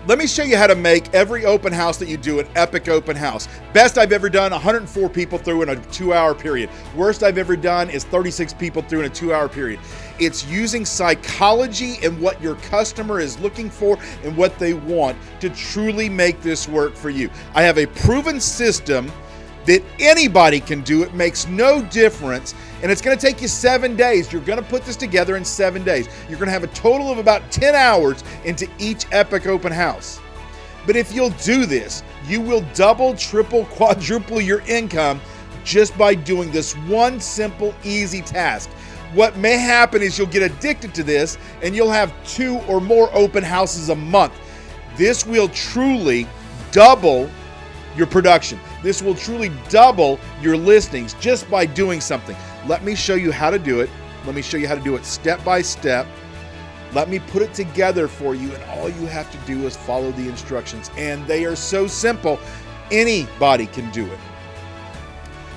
Let me show you how to make every open house that you do an epic open house. Best I've ever done, 104 people through in a 2-hour period. Worst I've ever done is 36 people through in a 2-hour period. It's using psychology and what your customer is looking for and what they want to truly make this work for you. I have a proven system that anybody can do. It makes no difference, and it's going to take you 7 days. You're going to put this together in 7 days. You're going to have a total of about 10 hours into each epic open house. But if you'll do this, you will double, triple, quadruple your income just by doing this one simple, easy task. What may happen is you'll get addicted to this and you'll have 2 or more open houses a month. This will truly double your production. This will truly double your listings just by doing something. Let me show you how to do it. Let me show you how to do it step by step. Let me put it together for you, and all you have to do is follow the instructions. And they are so simple, anybody can do it.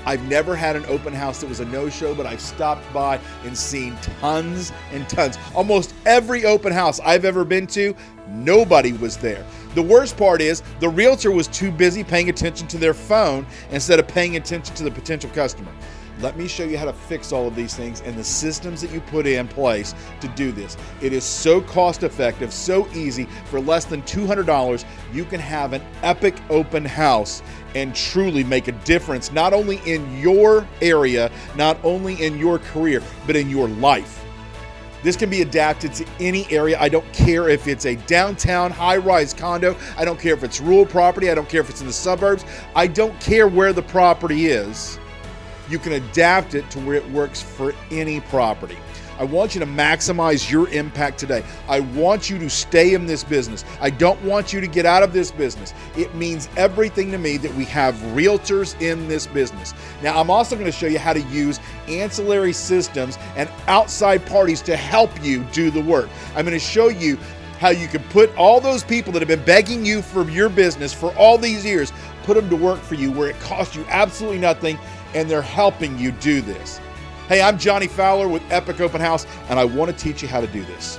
I've never had an open house that was a no-show, but I've stopped by and seen tons and tons. Almost every open house I've ever been to, nobody was there. The worst part is the realtor was too busy paying attention to their phone instead of paying attention to the potential customer. Let me show you how to fix all of these things and the systems that you put in place to do this. It is so cost effective, so easy. For less than $200, you can have an epic open house and truly make a difference, not only in your area, not only in your career, but in your life. This can be adapted to any area. I don't care if it's a downtown high-rise condo. I don't care if it's rural property. I don't care if it's in the suburbs. I don't care where the property is. You can adapt it to where it works for any property. I want you to maximize your impact today. I want you to stay in this business. I don't want you to get out of this business. It means everything to me that we have realtors in this business. Now, I'm also going to show you how to use ancillary systems and outside parties to help you do the work. I'm going to show you how you can put all those people that have been begging you for your business for all these years, put them to work for you where it costs you absolutely nothing, and they're helping you do this. Hey, I'm Johnny Fowler with Epic Open House, and I want to teach you how to do this.